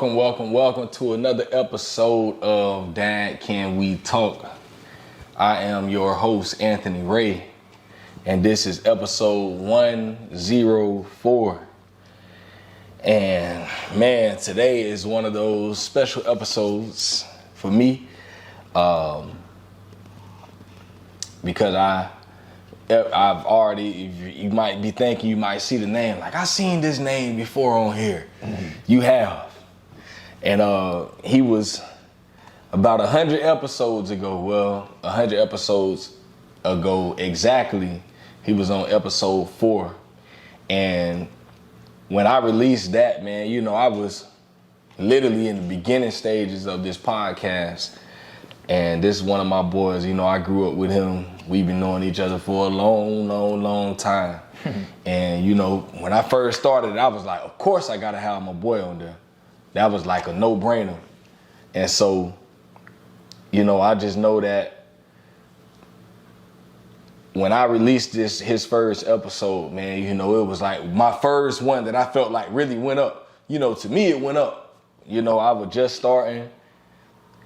Welcome to another episode of Dad Can We Talk. I am your host, Anthony Ray, and this is episode 104. And man, today is one of those special episodes for me because I've already, you might be thinking, you might see the name, like I seen this name before on here. Mm-hmm. You have. And he was about 100 episodes ago, 100 episodes ago exactly, he was on episode 4. And when I released that, man, you know, I was literally in the beginning stages of this podcast. And this is one of my boys, you know, I grew up with him. We've been knowing each other for a long time. And, you know, when I first started, I was like, of course I got to have my boy on there. That was like a no-brainer. And so, you know, I just know that when I released his first episode, man, you know, it was like my first one that I felt like really went up. You know, to me, it went up. You know, I was just starting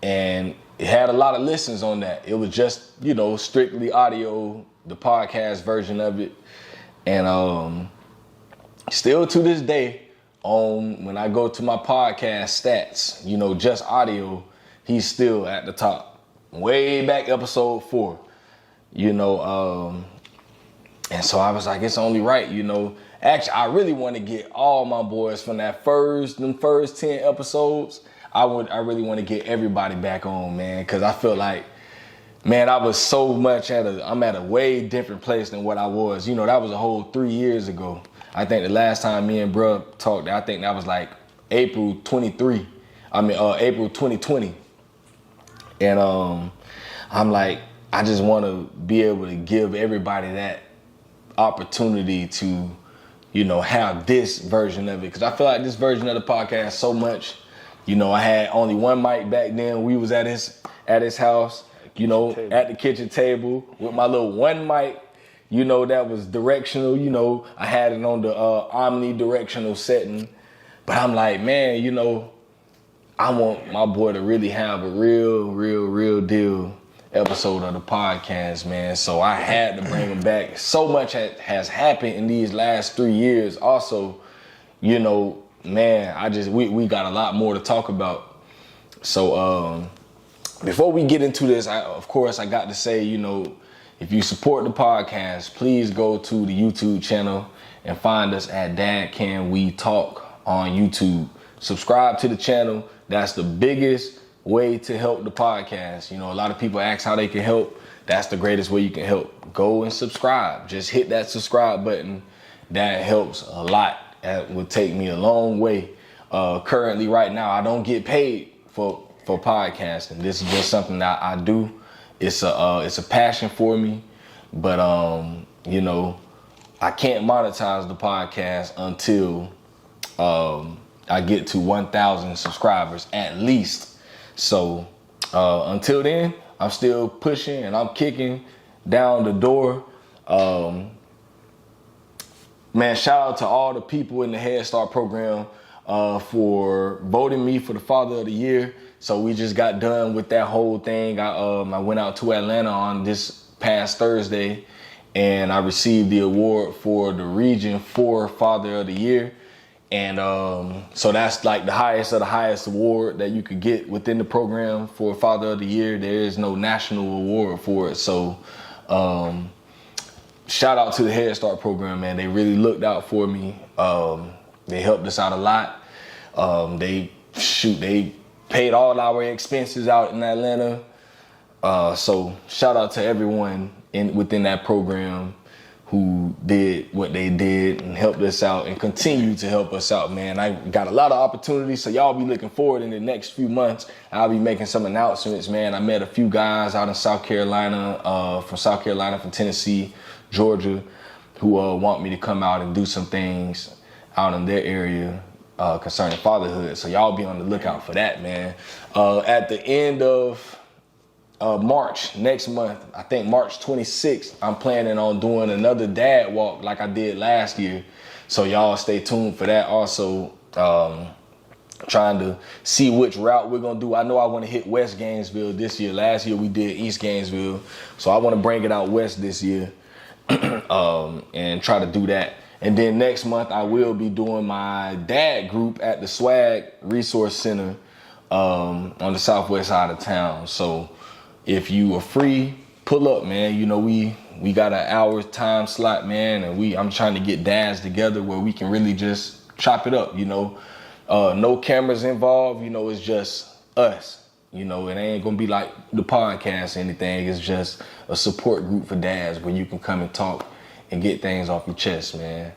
and it had a lot of listens on that. It was just, you know, strictly audio, the podcast version of it. And still to this day, when I go to my podcast stats, you know, just audio, he's still at the top. Way back episode 4, you know, and so I was like, it's only right, you know. Actually, I really want to get all my boys from them first 10 episodes. I really want to get everybody back on, man, because I feel like, man, I was so much I'm at a way different place than what I was. You know, that was a whole 3 years ago. I think the last time me and bruh talked, I think that was like April 2020. And I'm like, I just want to be able to give everybody that opportunity to, you know, have this version of it. Because I feel like this version of the podcast so much. You know, I had only one mic back then. We was at his house, you know, at the kitchen table with my little one mic, you know, that was directional. You know, I had it on the omnidirectional setting. But I'm like, man, you know, I want my boy to really have a real deal episode of the podcast, man. So I had to bring him back. So much has happened in these last 3 years. Also, you know, man, we got a lot more to talk about. So before we get into this, of course, I got to say, you know, if you support the podcast, please go to the YouTube channel and find us at Dad Can We Talk on YouTube. Subscribe to the channel. That's the biggest way to help the podcast. You know, a lot of people ask how they can help. That's the greatest way you can help. Go and subscribe. Just hit that subscribe button. That helps a lot. That would take me a long way. Currently, right now, I don't get paid for podcasting. This is just something that I do. It's a passion for me, but you know, I can't monetize the podcast until I get to 1,000 subscribers at least. So until then, I'm still pushing and I'm kicking down the door. Man, shout out to all the people in the Head Start program for voting me for the Father of the Year. So we just got done with that whole thing. I went out to Atlanta on this past Thursday, and I received the award for the Region 4 Father of the Year. And so that's like the highest of the highest award that you could get within the program for Father of the Year. There is no national award for it. So shout out to the Head Start program, man. They really looked out for me. They helped us out a lot. They paid all our expenses out in Atlanta. So shout out to everyone within that program who did what they did and helped us out and continue to help us out, man. I got a lot of opportunities, so y'all be looking forward in the next few months. I'll be making some announcements, man. I met a few guys out in South Carolina, from Tennessee, Georgia, who want me to come out and do some things out in their area concerning fatherhood. So y'all be on the lookout for that, man. At the end of March, next month, I think March 26th, I'm planning on doing another dad walk like I did last year. So y'all stay tuned for that also. trying to see which route we're gonna do. I know I want to hit West Gainesville this year. Last year we did East Gainesville, so I want to bring it out west this year, and try to do that. And then next month I will be doing my dad group at the Swag Resource Center on the southwest side of town. So if you are free, pull up, man. You know, we got an hour time slot, man, and I'm trying to get dads together where we can really just chop it up, you know. No cameras involved, you know, it's just us. You know, it ain't gonna be like the podcast or anything. It's just a support group for dads where you can come and talk and get things off your chest, man.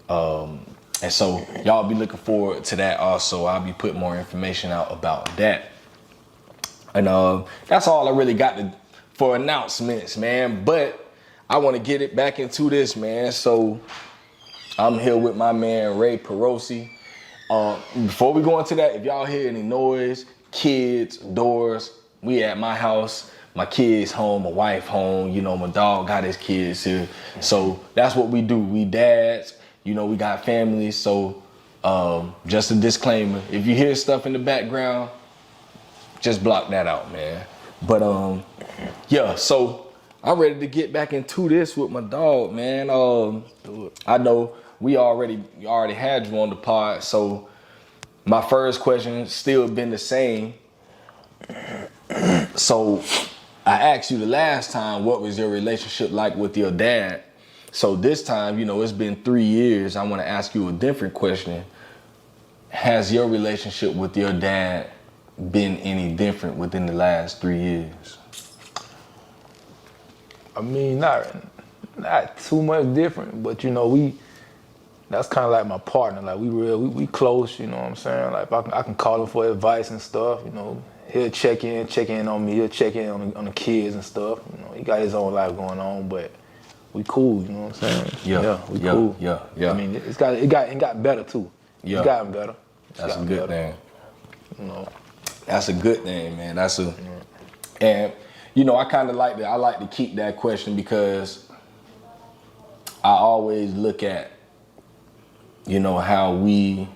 And so y'all be looking forward to that also. I'll be putting more information out about that. And that's all I really got for announcements, man. But I want to get it back into this, man. So I'm here with my man, Ray Perosi. Before we go into that, if y'all hear any noise, kids, doors, we at my house. My kids home, my wife home, you know, my dog got his kids here. So that's what we do. We dads, you know, we got families. So just a disclaimer, if you hear stuff in the background, just block that out, man. But yeah, so I'm ready to get back into this with my dog, man. I know we already had you on the pod, so my first question still been the same. So I asked you the last time, what was your relationship like with your dad? So this time, you know, it's been 3 years. I want to ask you a different question. Has your relationship with your dad been any different within the last 3 years? I mean, not too much different, but you know, that's kind of like my partner. Like we close, you know what I'm saying? Like I can call him for advice and stuff, you know. He'll check in on me. He'll check in on the kids and stuff. You know, he got his own life going on, but we cool. You know what I'm saying? Yeah, we cool. Yeah. I mean, it got better too. Yeah, it's gotten better. That's a good thing. You know, that's a good thing, man. And you know, I like to keep that question because I always look at, you know, how we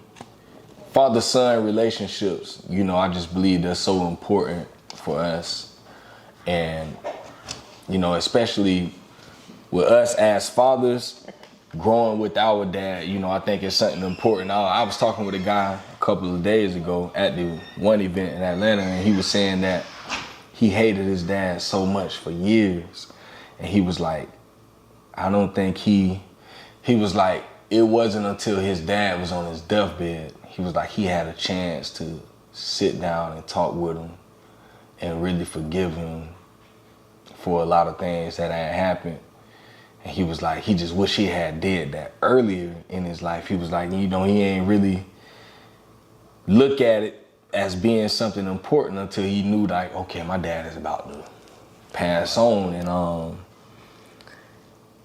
father-son relationships, you know, I just believe they're so important for us. And, you know, especially with us as fathers, growing with our dad, you know, I think it's something important. I was talking with a guy a couple of days ago at the one event in Atlanta, and he was saying that he hated his dad so much for years. And he was like, I don't think he was like, it wasn't until his dad was on his deathbed, he was like, he had a chance to sit down and talk with him and really forgive him for a lot of things that had happened. And he was like, he just wish he had did that earlier in his life. He was like, you know, he ain't really look at it as being something important until he knew, like, okay, my dad is about to pass on. And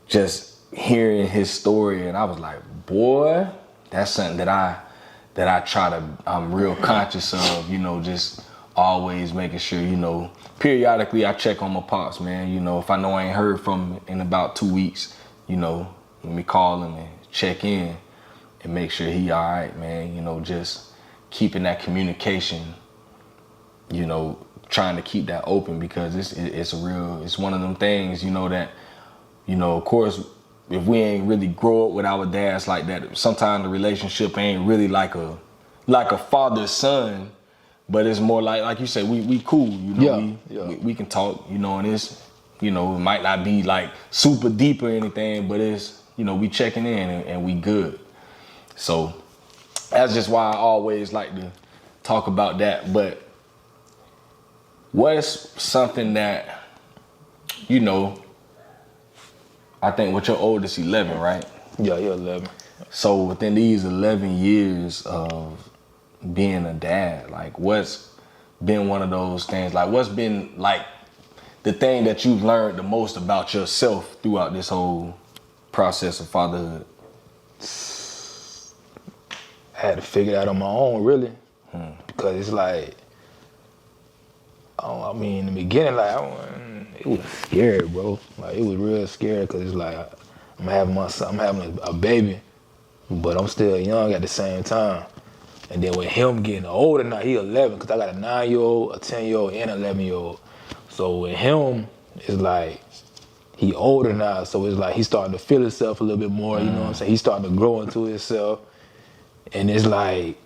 just hearing his story, and I was like, boy, that's something that I'm real conscious of, you know, just always making sure, you know, periodically I check on my pops, man. You know, if I know I ain't heard from him in about 2 weeks, you know, let me call him and check in and make sure he all right, man. You know, just keeping that communication, you know, trying to keep that open, because it's one of them things, you know, that, you know, of course, if we ain't really grow up with our dads like that, sometimes the relationship ain't really like a father-son, but it's more like you said, we cool, you know, we can talk, you know, and it's, you know, it might not be like super deep or anything, but it's, you know, we checking in and we good. So that's just why I always like to talk about that. But what's something that, you know, I think with your oldest 11, right? Yeah, 11. So within these 11 years of being a dad, like what's been one of those things, like what's been like the thing that you've learned the most about yourself throughout this whole process of fatherhood? I had to figure it out on my own, really, because it's like, I mean, in the beginning, like, it was scary, bro. Like, it was real scary, because it's like, I'm having a baby, but I'm still young at the same time. And then with him getting older now, he 11, because I got a 9-year-old, a 10-year-old, and an 11-year-old. So with him, it's like, he older now, so it's like he starting to feel himself a little bit more, you know what I'm saying? He's starting to grow into himself. And it's like,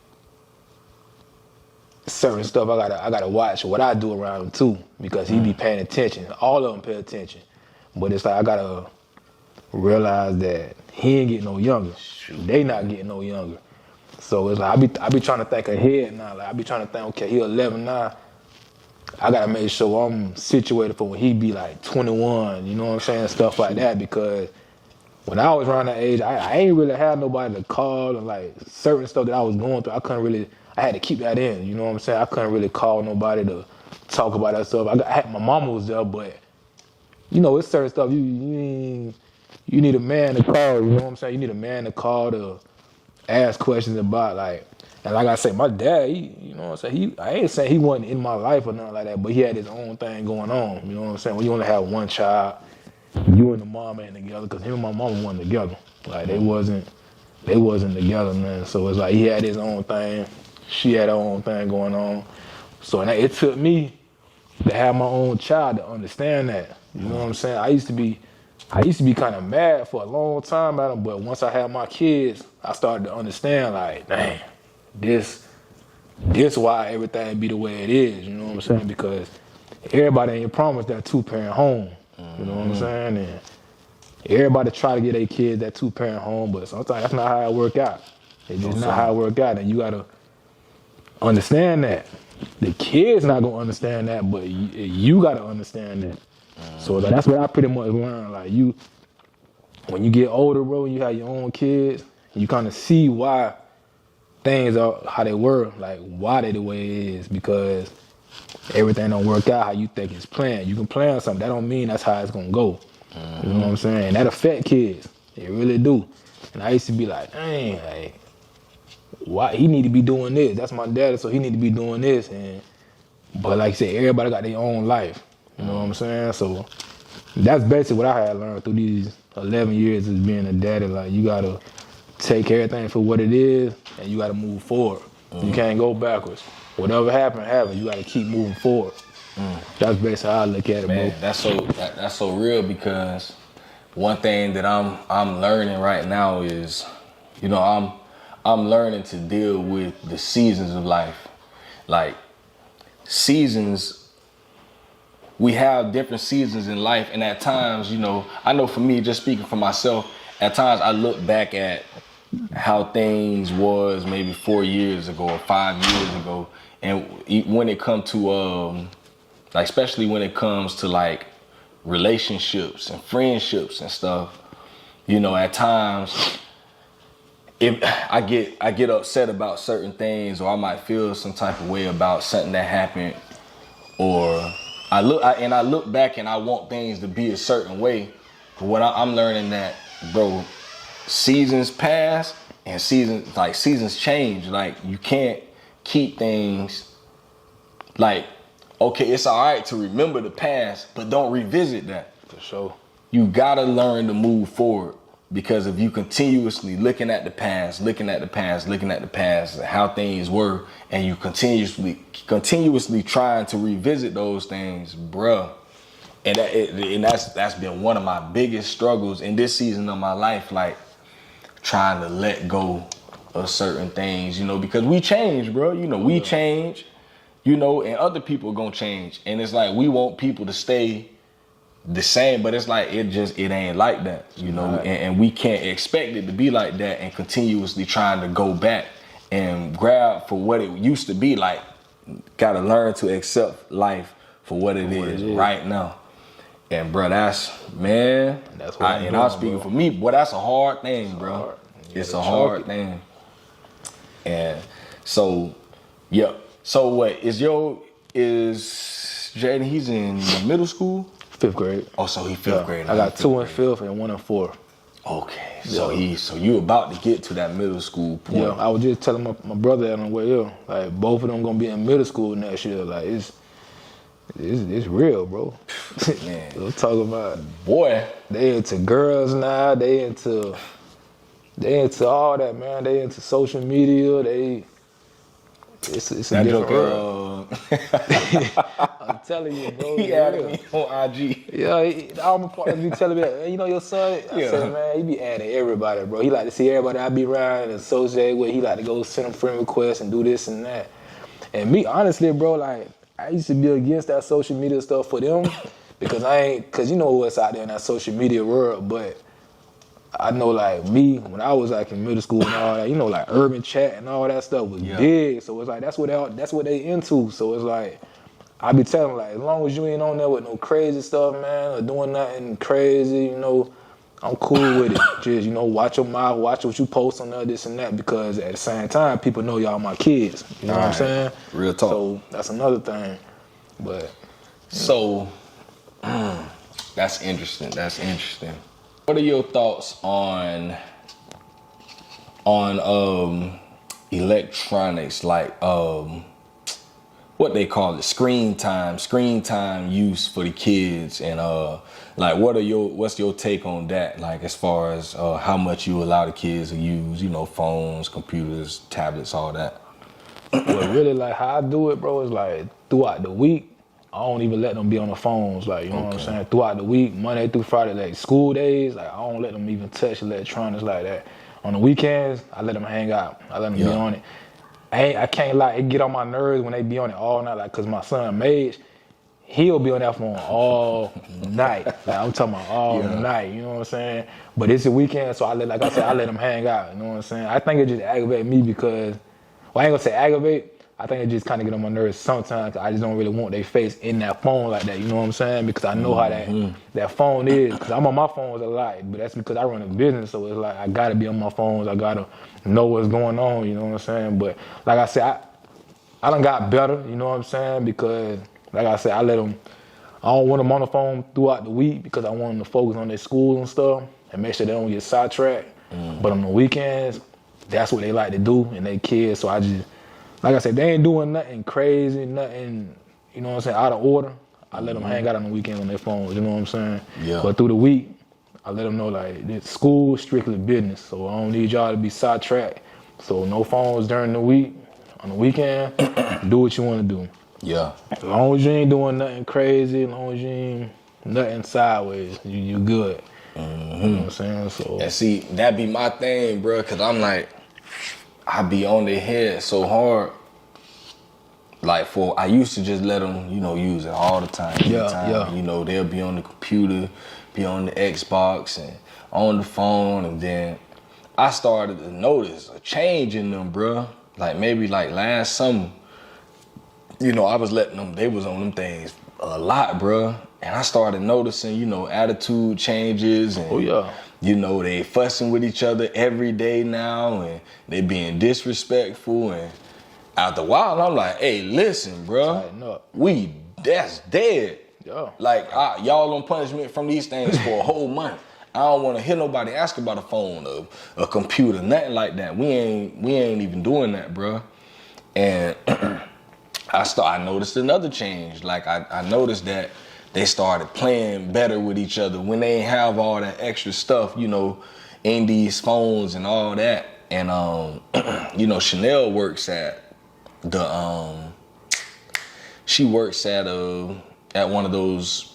certain stuff I gotta watch what I do around him too, because he be paying attention. All of them pay attention. But it's like, I gotta realize that he ain't getting no younger. They not getting no younger. So it's like, I be trying to think ahead now. Like, I be trying to think, okay, he 11 now. I gotta make sure I'm situated for when he be like 21, you know what I'm saying? Stuff like that, because when I was around that age, I ain't really had nobody to call, and like certain stuff that I was going through, I had to keep that in, you know what I'm saying? I couldn't really call nobody to talk about that stuff. My mama was there, but you know, it's certain stuff you need a man to call, you know what I'm saying? You need a man to call to ask questions about, like, and like I say, my dad, you know what I'm saying? I ain't saying he wasn't in my life or nothing like that, but he had his own thing going on, you know what I'm saying? When you only have one child, you and the mom ain't together, because him and my mama wasn't together. Like, they wasn't together, man. So it's like he had his own thing, she had her own thing going on. So it took me to have my own child to understand that. You know what I'm saying? I used to be kind of mad for a long time about him, but once I had my kids, I started to understand, like, dang, this why everything be the way it is, you know what I'm saying? Because everybody ain't promised that 2-parent home, you know what I'm saying? And everybody try to get their kids that 2-parent home, but sometimes that's not how it work out. It's just not how it work out, and you gotta understand that. The kid's not gonna understand that, but you gotta understand that. So that's what I pretty much learned. Like, when you get older, bro, and you have your own kids, you kind of see why things are how they were, like why they the way it is, because everything don't work out how you think it's planned. You can plan something, that don't mean that's how it's gonna go. You know what I'm saying? And that affect kids. It really do. And I used to be like, dang, like, why he need to be doing this? That's my daddy, so he need to be doing this. But like you said, everybody got their own life. You know what I'm saying? So that's basically what I had learned through these 11 years as being a daddy. Like, you gotta take everything for what it is, and you gotta move forward. You can't go backwards. Whatever happened. You gotta keep moving forward. That's basically how I look at it, man, bro. That's so real, because one thing that I'm learning right now is, you know, I'm learning to deal with the seasons of life. Like, seasons, we have different seasons in life, and at times, you know, I know for me, just speaking for myself, at times I look back at how things was maybe 4 years ago or 5 years ago, and when it comes to like, especially when it comes to like relationships and friendships and stuff, you know, at times if I get upset about certain things, or I might feel some type of way about something that happened, or I look back and I want things to be a certain way. But what I'm learning that, bro, seasons pass and seasons change. Like, you can't keep things like, okay, it's all right to remember the past, but don't revisit that. For sure. You gotta learn to move forward, because if you continuously looking at the past, how things were, and you continuously trying to revisit those things, bruh. And that's been one of my biggest struggles in this season of my life, like trying to let go of certain things, you know, because we change, bro. You know, we change, you know, and other people are gonna change. And it's like, we want people to stay the same, but it's like, it ain't like that, you know. Right. And we can't expect it to be like that and continuously trying to go back and grab for what it used to be. Like, gotta learn to accept life for what it is right now. And bro, that's what I'm speaking for me, boy, that's a hard thing, bro. It's a hard thing. And so, yeah. So what is Jaden, he's in middle school? 5th grade. Oh, so he 5th grade. I got 2 in 5th and 1 in 4th. Okay, so you about to get to that middle school point. Yeah, I was just telling my brother that on the way here, like, both of them gonna be in middle school next year. Like, it's real, bro. Man, we'll talk about it. Boy, they into girls now. They into all that, man. They into social media. it's a That different joker, world. I'm telling you, bro. he added me on IG. Yeah, all my partners be telling me, hey, you know your son? I said, man, he be adding everybody, bro. He like to see everybody I be around and associate with. He like to go send them friend requests and do this and that. And me, honestly, bro, like, I used to be against that social media stuff for them because you know what's out there in that social media world, but I know, like, me, when I was, like, in middle school and all that, you know, like, urban chat and all that stuff was big. So it's like, that's what they into. So it's like, I be telling them, like, as long as you ain't on there with no crazy stuff, man, or doing nothing crazy, you know, I'm cool with it. Just, you know, watch your mouth, watch what you post on there, this and that, because at the same time, people know y'all my kids. You know what I'm saying? Real talk. So that's another thing. But so that's interesting. What are your thoughts on electronics, like what they call it, screen time use for the kids, and like what's your take on that, like as far as how much you allow the kids to use, you know, phones, computers, tablets, all that? Well, really, like, how I do it, bro, is like throughout the week, I don't even let them be on the phones, like, you know what I'm saying? Throughout the week, Monday through Friday, like school days, like, I don't let them even touch electronics like that. On the weekends, I let them hang out. I let them be on it. I can't lie, it get on my nerves when they be on it all night, like, cause my son Mage, he'll be on that phone all night. Like, I'm talking about all night, you know what I'm saying? But it's a weekend, so I let them hang out, you know what I'm saying? I think it just aggravates me because, well, I ain't gonna say aggravate, I think it just kind of get on my nerves sometimes. I just don't really want their face in that phone like that, you know what I'm saying? Because I know how that phone is. Because I'm on my phones a lot, but that's because I run a business, so it's like I gotta be on my phones. I gotta know what's going on, you know what I'm saying? But like I said, I done got better, you know what I'm saying? Because like I said, I don't want them on the phone throughout the week because I want them to focus on their school and stuff and make sure they don't get sidetracked. But on the weekends, that's what they like to do, and they kids, so I just, like I said, they ain't doing nothing crazy, nothing, you know what I'm saying, out of order. I let them hang out on the weekends on their phones, you know what I'm saying? Yeah. But through the week, I let them know, like, this school is strictly business, so I don't need y'all to be sidetracked. So no phones during the week. On the weekend, do what you want to do. Yeah. As long as you ain't doing nothing crazy, as long as you ain't nothing sideways, you good. You know what I'm saying? So. And see, that be my thing, bro, because I'm like, I be on their head so hard. Like, I used to just let them, you know, use it all the time. Yeah. You know, they'll be on the computer, be on the Xbox, and on the phone. And then I started to notice a change in them, bro. Like, maybe like last summer, you know, I was letting them, they was on them things a lot, bro. And I started noticing, you know, attitude changes. And, you know, they fussing with each other every day now, and they being disrespectful. And after a while, I'm like, hey, listen, bro, that's dead. Yeah. Like, y'all on punishment from these things for a whole month. I don't want to hear nobody ask about a phone or a computer, nothing like that. We ain't even doing that, bro. And I noticed another change. Like, I noticed that they started playing better with each other when they ain't have all that extra stuff, you know, in these phones and all that. And you know, Chanel works at she works at one of those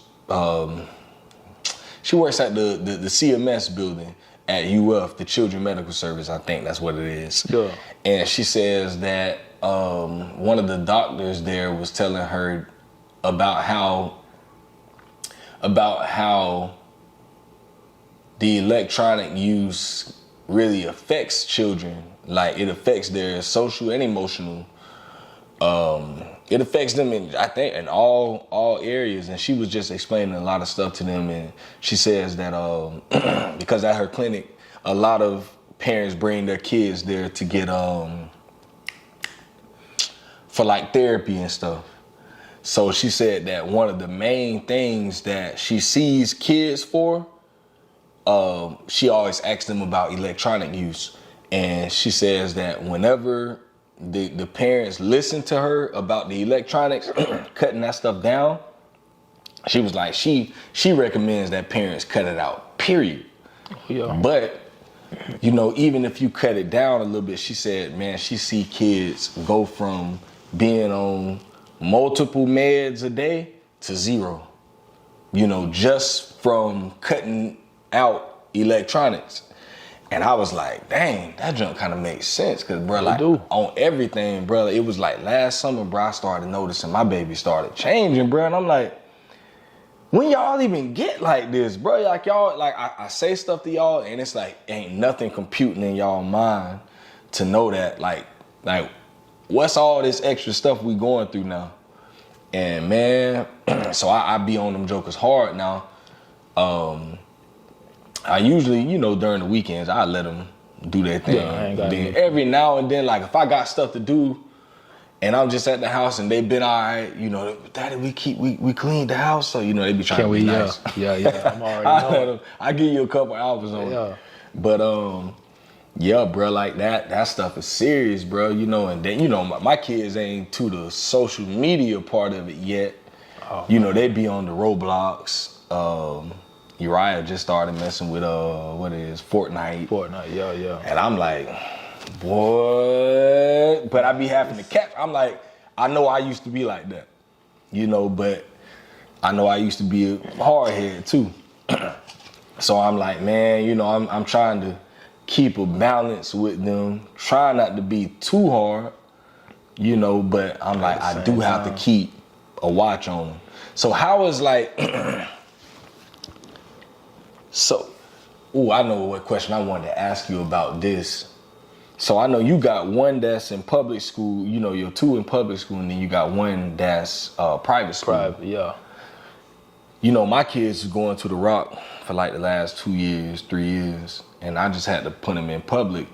she works at the CMS building at UF, the Children Medical Service, I think that's what it is. Yeah. And she says that one of the doctors there was telling her about how the electronic use really affects children. Like, it affects their social and emotional. It affects them in all areas. And she was just explaining a lot of stuff to them. And she says that because at her clinic, a lot of parents bring their kids there to get for like therapy and stuff. So she said that one of the main things that she sees kids for, she always asks them about electronic use. And she says that whenever the parents listen to her about the electronics, cutting that stuff down, she was like, she recommends that parents cut it out, period. Yeah. But you know, even if you cut it down a little bit, she said, man, she see kids go from being on multiple meds a day to 0. You know, just from cutting out electronics. And I was like, dang, that junk kind of makes sense. Cause bro, like on everything, bro, it was like last summer, bro, I started noticing my baby started changing, bro. And I'm like, when y'all even get like this, bro? Like y'all, like I say stuff to y'all and it's like, ain't nothing computing in y'all mind to know that like what's all this extra stuff we going through now? And man, so I be on them jokers hard now. I usually, you know, during the weekends, I let them do their thing. Yeah, then every now and then, like if I got stuff to do and I'm just at the house and they been all right, you know, Daddy, we cleaned the house. So, you know, they be trying to be nice. Yeah, I'm already I give you a couple hours on it. But, yeah, bro, like that stuff is serious, bro, you know, and then, you know, my kids ain't to the social media part of it yet. You know, they be on the Roblox. Uriah just started messing with Fortnite. Yeah. And I'm like, what? But I be having to catch. I'm like, I know I used to be like that, you know, but I know I used to be a hardhead too. So I'm like, man, you know, I'm trying to keep a balance with them, try not to be too hard, you know, but I'm like, I do have to keep a watch on them. So how is like, I know what question I wanted to ask you about this. So I know you got one that's in public school, you know, your 2 in public school, and then you got one that's private school. Private, yeah. You know, my kids are going to the Rock for like the last 2 years, 3 years, and I just had to put them in public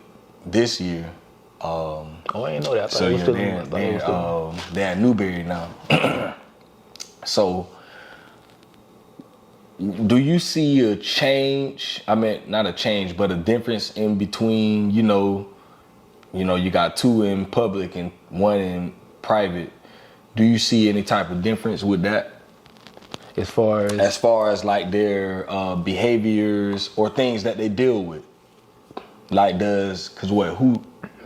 this year. I didn't know that. So yeah, they're at Newberry now. So, do you see a change? I mean, not a change, but a difference in between, you know, you got 2 in public and 1 in private. Do you see any type of difference with that? As far as like their behaviors or things that they deal with? Like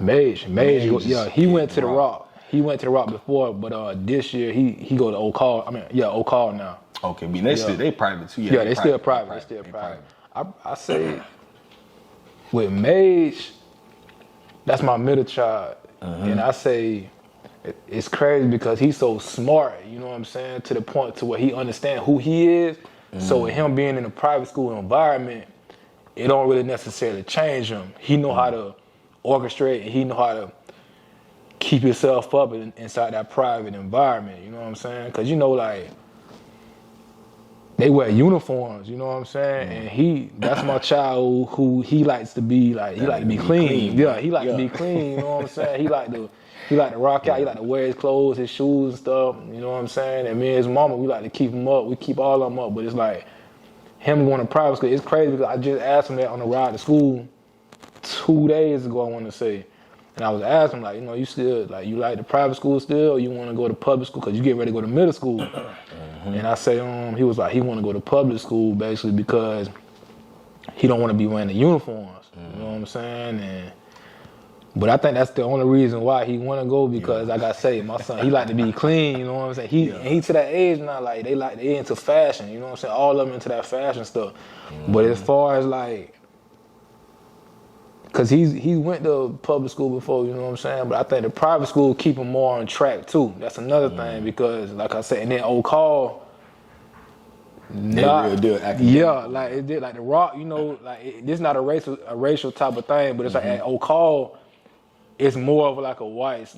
Mage, yeah, he went to the Rock. He went to the Rock before, but this year he go to Oak Hall now. Okay, but they private too. Yeah, they still private. They still private. I say with Mage, that's my middle child, and I say it's crazy because he's so smart. You know what I'm saying? To the point to where he understands who he is. So with him being in a private school environment, it don't really necessarily change him. He know how to orchestrate, and he know how to keep himself up inside that private environment. You know what I'm saying? Because, you know, like, they wear uniforms, you know what I'm saying? And that's my child who he likes to be, like, he like to be clean. Yeah, he like to be clean, you know what I'm saying? He like to rock out, he like to wear his clothes, his shoes and stuff, you know what I'm saying? And me and his mama, we like to keep him up. We keep all of them up, but it's like, him going to private school, it's crazy because I just asked him that on the ride to school 2 days ago, I want to say. And I was asking him, like, you know, you still, like, you like the private school still, or you want to go to public school because you get ready to go to middle school? And I say, he was like, he want to go to public school basically because he don't want to be wearing the uniforms. You know what I'm saying? But I think that's the only reason why he want to go because, like I say, my son, he like to be clean, you know what I'm saying? He to that age now, like, they into fashion, you know what I'm saying? All of them into that fashion stuff. But as far as, like, because he went to public school before, you know what I'm saying? But I think the private school keep him more on track, too. That's another thing because, like I said, and then Oak Hall, real deal academic. Yeah, like it did, like the Rock, you know, like this not a racial type of thing, but it's like at Oak Hall, it's more of like a white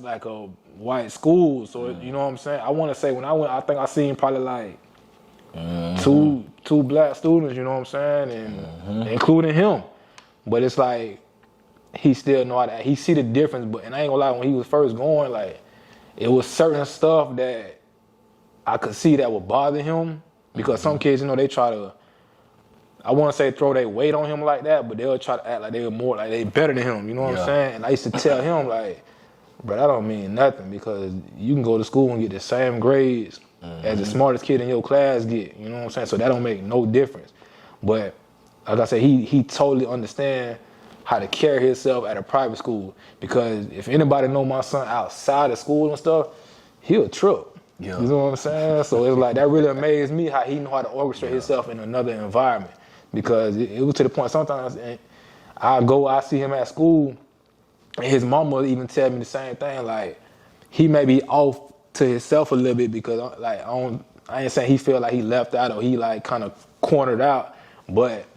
school. So you know what I'm saying? I want to say when I went, I think I seen probably like two black students, you know what I'm saying, and including him. But it's like he still know how to. He see the difference, and I ain't gonna lie, when he was first going, like it was certain stuff that I could see that would bother him because some kids, you know, they try to. I want to say throw their weight on him like that, but they'll try to act like they were more like they better than him. You know what I'm saying? And I used to tell him like, bro, that don't mean nothing because you can go to school and get the same grades as the smartest kid in your class get. You know what I'm saying? So that don't make no difference. But like I said, he totally understand how to carry himself at a private school. Because if anybody know my son outside of school and stuff, he'll trip. Yeah. You know what I'm saying? So it's like that really amazed me how he know how to orchestrate himself in another environment. Because it was to the point sometimes I see him at school, and his mama even tell me the same thing. Like he may be off to himself a little bit because like I ain't saying he feel like he left out or he like kind of cornered out, but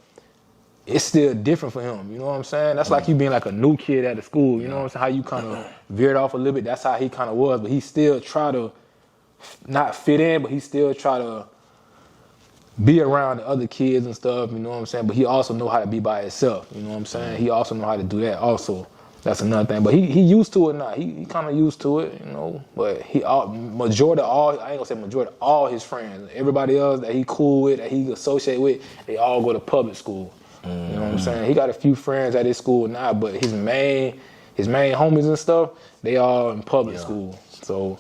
it's still different for him. You know what I'm saying? That's like you being like a new kid at the school. You know what I'm saying? How you kind of veered off a little bit. That's how he kind of was, but he still try to not fit in, but he still try to be around the other kids and stuff, you know what I'm saying? But he also know how to be by himself, you know what I'm saying? He also know how to do that also. That's another thing. But he used to it now. He kind of used to it, you know. But majority of all, I ain't gonna say majority, all his friends, everybody else that he cool with, that he associate with, they all go to public school. You know what I'm saying? He got a few friends at his school now, but his main homies and stuff, they all in public school. So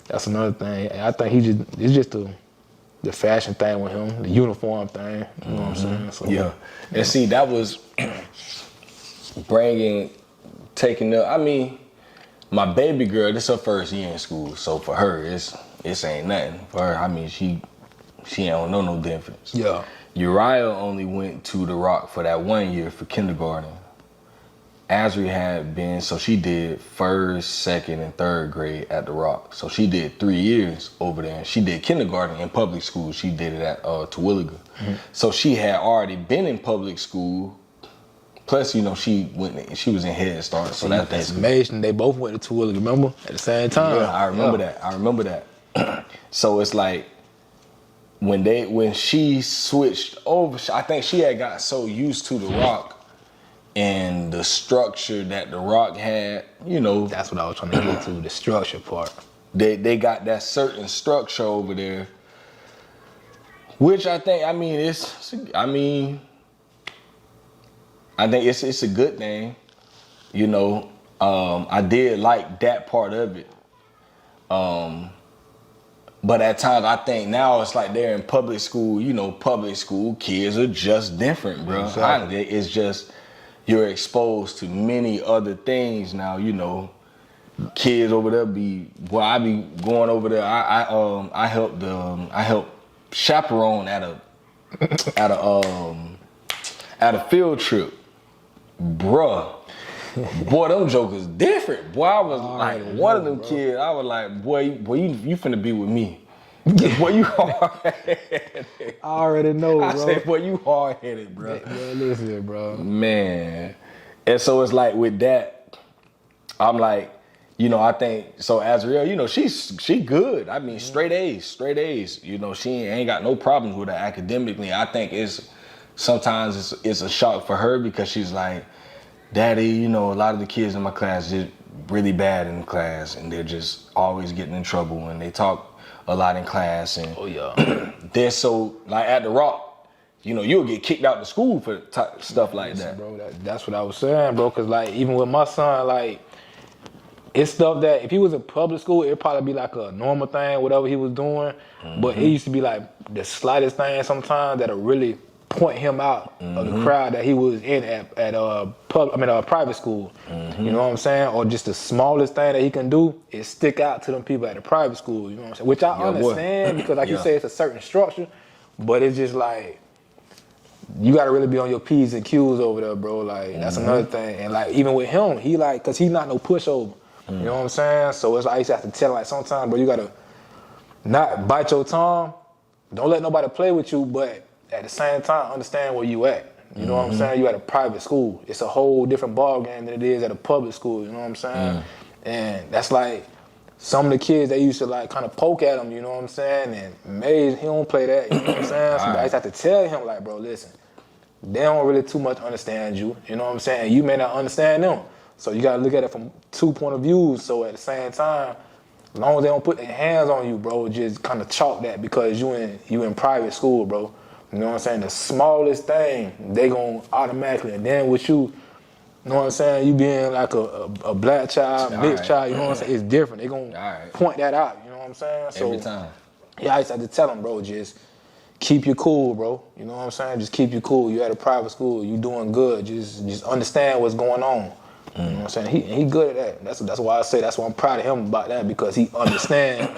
that's another thing. And I think it's just the fashion thing with him, the uniform thing. You know what I'm saying? So, yeah. And see, that was taking up. I mean, my baby girl, this her first year in school, so for her, it's ain't nothing. For her, I mean, she don't know no difference. Yeah. Uriah only went to the Rock for that 1 year for kindergarten. Asri had been, so she did first, second, and third grade at the Rock. So she did 3 years over there. She did kindergarten in public school. She did it at Terwilliger. Mm-hmm. So she had already been in public school. Plus, you know, she was in Head Start. So that's amazing. They both went to Terwilliger, remember? At the same time. Yeah, I remember that. So it's like, when she switched over, I think she had got so used to the Rock and the structure that the Rock had, you know. That's what I was trying to get to, the structure part. They got that certain structure over there, which I think, I think it's a good thing, you know. I did like that part of it. But at times, I think now it's like they're in public school. You know, public school kids are just different, bro. Exactly. It's just you're exposed to many other things now. You know, kids over there I be going over there. I helped chaperone at a field trip, bruh. Boy, them jokers different. Boy, I was one of them kids. I was like, boy, you finna be with me. Boy, you hard-headed. I already know, bro. I say, boy, you hard-headed, bro. Man, listen, bro. Man. And so it's like with that, I'm like, you know, I think, so Azriel, you know, she good. I mean, straight A's. You know, she ain't got no problems with her academically. I think sometimes it's a shock for her because she's like, Daddy, you know, a lot of the kids in my class are really bad in class and they're just always getting in trouble and they talk a lot in class and they're so, like at the Rock, you know, you'll get kicked out of school for stuff like that. Bro, that's what I was saying, bro, because like even with my son, like it's stuff that if he was in public school, it'd probably be like a normal thing, whatever he was doing, but it used to be like the slightest thing sometimes that'll really point him out of the crowd that he was in at private school. You know what I'm saying? Or just the smallest thing that he can do is stick out to them people at the private school. You know what I'm saying? Which I understand because, like you say, it's a certain structure, but it's just like you got to really be on your P's and Q's over there, bro. Like that's another thing. And like even with him, he like because he's not no pushover. You know what I'm saying? So it's like I used to have to tell him like sometimes, bro, you gotta not bite your tongue. Don't let nobody play with you, but at the same time, understand where you at. You know what I'm saying? You at a private school. It's a whole different ball game than it is at a public school. You know what I'm saying? And that's like some of the kids, they used to like kind of poke at him. You know what I'm saying? And Maze, he don't play that. You know what I'm saying? So I used to have to tell him like, bro, listen, they don't really too much understand you. You know what I'm saying? And you may not understand them. So you gotta look at it from 2 point of views. So at the same time, as long as they don't put their hands on you, bro, just kind of chalk that because you in private school, bro. You know what I'm saying? The smallest thing, they gonna automatically, and then with you know what I'm saying? You being like a black child, mixed child, you know what I'm saying? It's different. They gonna point that out, you know what I'm saying? So, every time. Yeah, I used to have to tell them, bro, just keep you cool, bro. You know what I'm saying? Just keep you cool. You at a private school, you doing good. Just understand what's going on. You know what I'm saying? He good at that. That's why I say that's why I'm proud of him about that, because he understand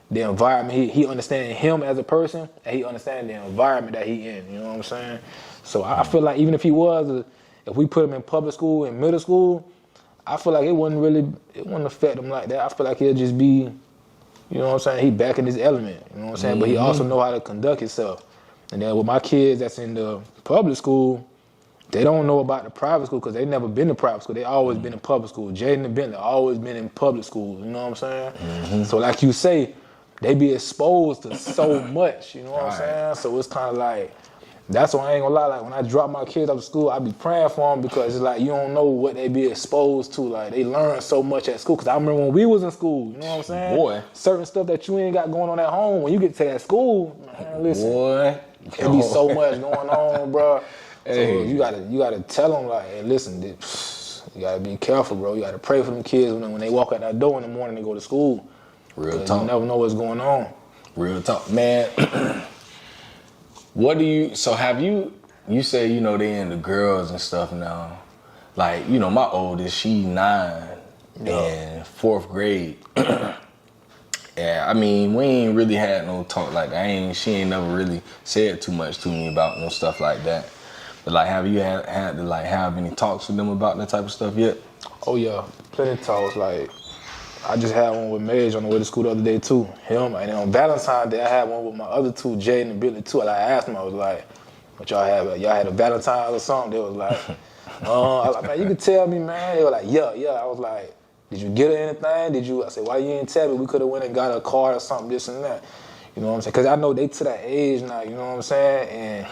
the environment. He understand him as a person, and he understand the environment that he in. You know what I'm saying? So I feel like even if if we put him in public school and middle school, I feel like it wouldn't affect him like that. I feel like he'll just be, you know what I'm saying, he back in his element, you know what I'm saying? But he also know how to conduct himself. And then with my kids that's in the public school, they don't know about the private school because they never been to private school. They always been in public school. Jaden and Bentley always been in public school, you know what I'm saying? So like you say, they be exposed to so much, you know what I'm saying? So it's kind of like, that's why I ain't gonna lie, like when I drop my kids out of school, I be praying for them because it's like you don't know what they be exposed to. Like they learn so much at school. Cause I remember when we was in school, you know what I'm saying? Boy. Certain stuff that you ain't got going on at home, when you get to that school, man, listen, Boy. it be so much going on, bro. Hey. So you gotta tell them like, hey, listen, you gotta be careful, bro. You gotta pray for them kids when they walk out that door in the morning to go to school. Real talk. You never know what's going on. Real talk, man. So have you say, you know, they into girls and stuff now. Like, you know, my oldest, she 9 and 4th grade. Yeah, I mean, we ain't really had no talk like that. She ain't never really said too much to me about no stuff like that. But like, have you had to like have any talks with them about that type of stuff yet? Oh yeah, plenty of talks. Like, I just had one with Mage on the way to school the other day too. Him, and then on Valentine's Day I had one with my other two, Jaden and Billy too. And I asked them, I was like, "What y'all have? Y'all had a Valentine's or something?" They was like, I was like, "Man, you can tell me, man." They were like, "Yeah." I was like, "Did you get her anything? Did you?" I said, "Why you didn't tell me? We could have went and got a card or something, this and that." You know what I'm saying? Because I know they to that age now, you know what I'm saying?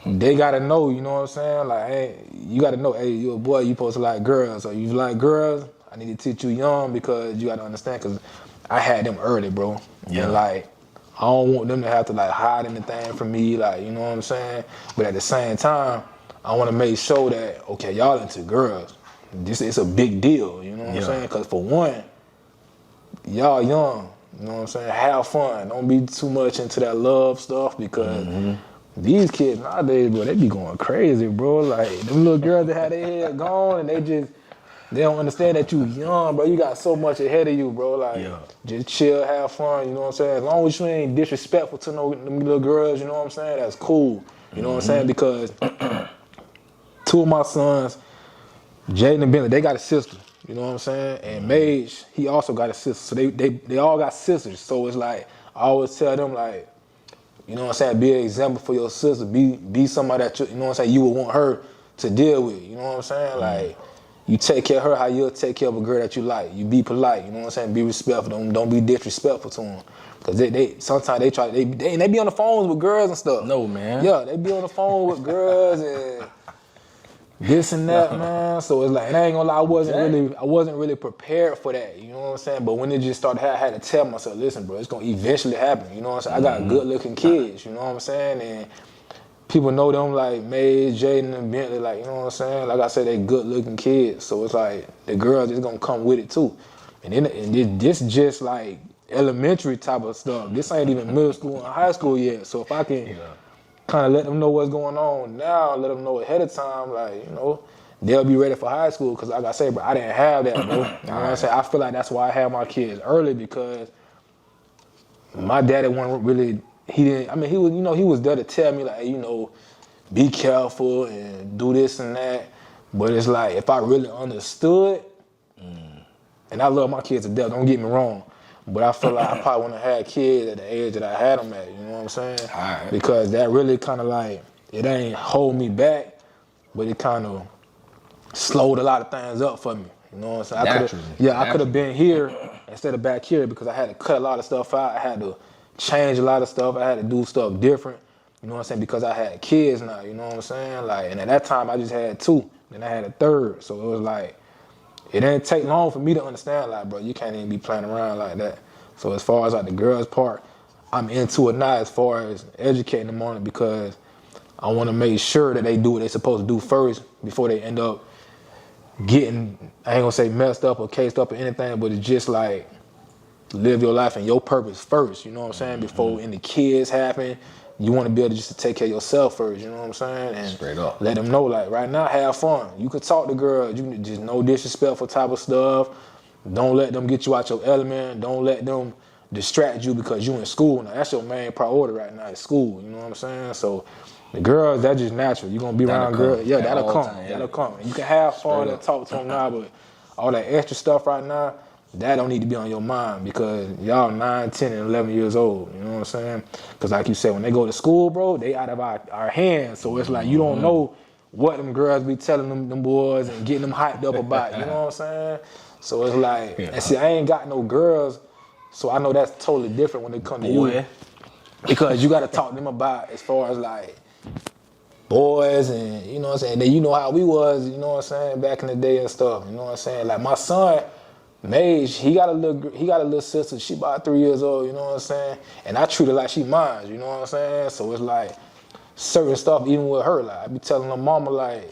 And they got to know, you know what I'm saying? Like, hey, you got to know, hey, you a boy, you supposed to like girls. Or you like girls, I need to teach you young because you got to understand, because I had them early, bro. Yeah. And like, I don't want them to have to like hide anything from me, like, you know what I'm saying? But at the same time, I want to make sure that, okay, y'all into girls. It's a big deal, you know what I'm saying? Because for one, y'all young. You know what I'm saying? Have fun. Don't be too much into that love stuff, because these kids nowadays, bro, they be going crazy, bro. Like, them little girls that had their head gone and they don't understand that you young, bro. You got so much ahead of you, bro. Like, just chill, have fun, you know what I'm saying? As long as you ain't disrespectful to them little girls, you know what I'm saying? That's cool. You know what I'm saying? Because two of my sons, Jaden and Bentley, they got a sister. You know what I'm saying? And Mage, he also got a sister. So they all got sisters. So it's like, I always tell them, like, you know what I'm saying, be an example for your sister. Be somebody that you know what I'm saying, you would want her to deal with. You know what I'm saying? Like, you take care of her how you'll take care of a girl that you like. You be polite, you know what I'm saying? Be respectful. Don't be disrespectful to them. Because they sometimes they be on the phones with girls and stuff. No, man. Yeah, they be on the phone with girls and this and that, man. So it's like, and I ain't gonna lie, I wasn't really prepared for that. You know what I'm saying? But when it just started, I had to tell myself, listen, bro, it's gonna eventually happen. You know what I'm saying? I got good looking kids. You know what I'm saying? And people know them like Maze, Jaden, and Bentley. Like, you know what I'm saying? Like I said, they good looking kids. So it's like the girls is gonna come with it too. And this just like elementary type of stuff. This ain't even middle school and high school yet. So if I can kind of let them know what's going on now, let them know ahead of time, like, you know, they'll be ready for high school. Because like I said, bro, I didn't have that, bro. You know what I'm saying? I feel like that's why I had my kids early, because my daddy wasn't really, he was there to tell me, like, hey, you know, be careful and do this and that. But it's like, if I really understood, and I love my kids to death, don't get me wrong, but I feel like I probably wouldn't have had kids at the age that I had them at, you know what I'm saying? Right. Because that really kind of like, it ain't hold me back, but it kind of slowed a lot of things up for me, you know what I'm saying? I could have been here instead of back here, because I had to cut a lot of stuff out. I had to change a lot of stuff. I had to do stuff different, you know what I'm saying? Because I had kids now, you know what I'm saying? Like, and at that time I just had 2, then I had a 3rd, so it was like, it didn't take long for me to understand, like, bro, you can't even be playing around like that. So as far as like the girls part, I'm into it now as far as educating them on it, because I want to make sure that they do what they're supposed to do first before they end up getting, I ain't gonna say messed up or cased up or anything, but it's just like, live your life and your purpose first, you know what I'm saying? Before any kids happen, you want to be able to just take care of yourself first, you know what I'm saying? And Straight up. let them know, like, right now, have fun. You can talk to girls. You can just no disrespectful type of stuff. Don't let them get you out your element. Don't let them distract you because you in school. Now, that's your main priority right now is school, you know what I'm saying? So the girls, that's just natural. You're going to be around girls. Yeah, that'll come. That'll come. You can have fun and talk to them now, but all that extra stuff right now, that don't need to be on your mind because y'all 9, 10, and 11 years old. You know what I'm saying? Because like you said, when they go to school, bro, they out of our hands. So it's like you don't know what them girls be telling them boys and getting them hyped up about. You know what I'm saying? So it's like, and see, I ain't got no girls, so I know that's totally different when it come to you. Because you got to talk to them about as far as like boys and, you know what I'm saying? Then you know how we was, you know what I'm saying, back in the day and stuff. You know what I'm saying? Like my son, Mage, he got a little sister. She about 3 years old, you know what I'm saying? And I treat her like she mine, you know what I'm saying? So it's like certain stuff, even with her, like I be telling her mama, like,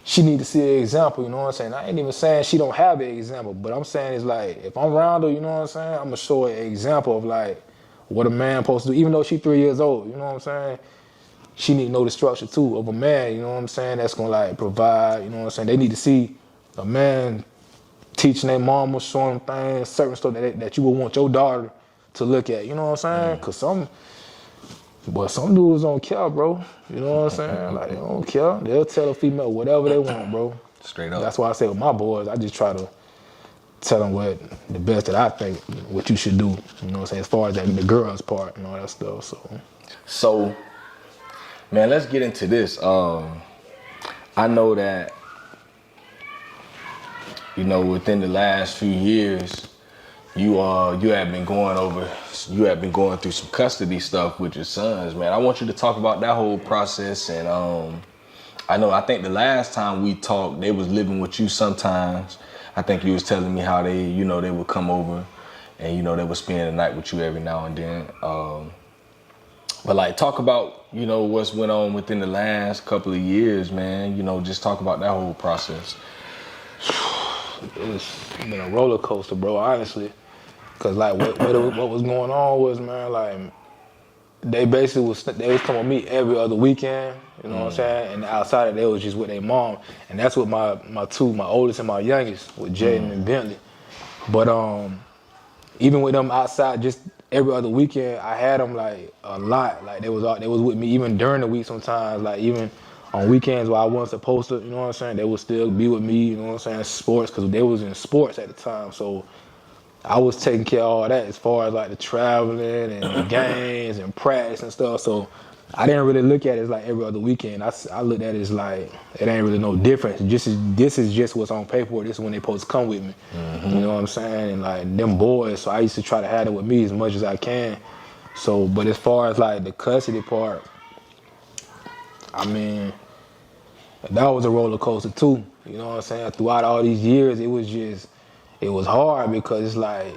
she need to see an example, you know what I'm saying? I ain't even saying she don't have an example, but I'm saying it's like, if I'm around her, you know what I'm saying? I'm gonna show her an example of like what a man supposed to do, even though she 3 years old, you know what I'm saying? She need to know the structure too of a man, you know what I'm saying? That's gonna like provide, you know what I'm saying? They need to see a man teaching their mama, showing them things, certain stuff that you would want your daughter to look at, you know what I'm saying? Cause some dudes don't care, bro. You know what I'm saying? Like, they don't care. They'll tell a female whatever they want, bro. Straight up. That's why I say with my boys, I just try to tell them what the best that I think, what you should do. You know what I'm saying? As far as the girls part and all that stuff, So, man, let's get into this. I know that, you know, within the last few years, you have been going through some custody stuff with your sons, man. I want you to talk about that whole process. And I think the last time we talked, they was living with you sometimes. I think you was telling me how they would come over and, you know, they would spend the night with you every now and then. But like, talk about, you know, what's went on within the last couple of years, man. You know, just talk about that whole process. It's been a roller coaster, bro, honestly. Cause like what was going on was, man, like they basically they was coming with me every other weekend, you know what I'm saying? And outside of that, they was just with their mom. And that's what my oldest and my youngest, with Jaden and Bentley. But even with them outside just every other weekend, I had them like a lot. Like they was with me even during the week sometimes, like even on weekends where I wasn't supposed to, you know what I'm saying? They would still be with me, you know what I'm saying? Sports, cause they was in sports at the time. So I was taking care of all that as far as like the traveling and the games and practice and stuff. So I didn't really look at it as like every other weekend. I looked at it as like, it ain't really no difference. This is just what's on paperwork. This is when they supposed to come with me. Mm-hmm. You know what I'm saying? And like them boys, so I used to try to have it with me as much as I can. So, but as far as like the custody part, I mean, that was a roller coaster too. You know what I'm saying? Throughout all these years, it was hard because it's like,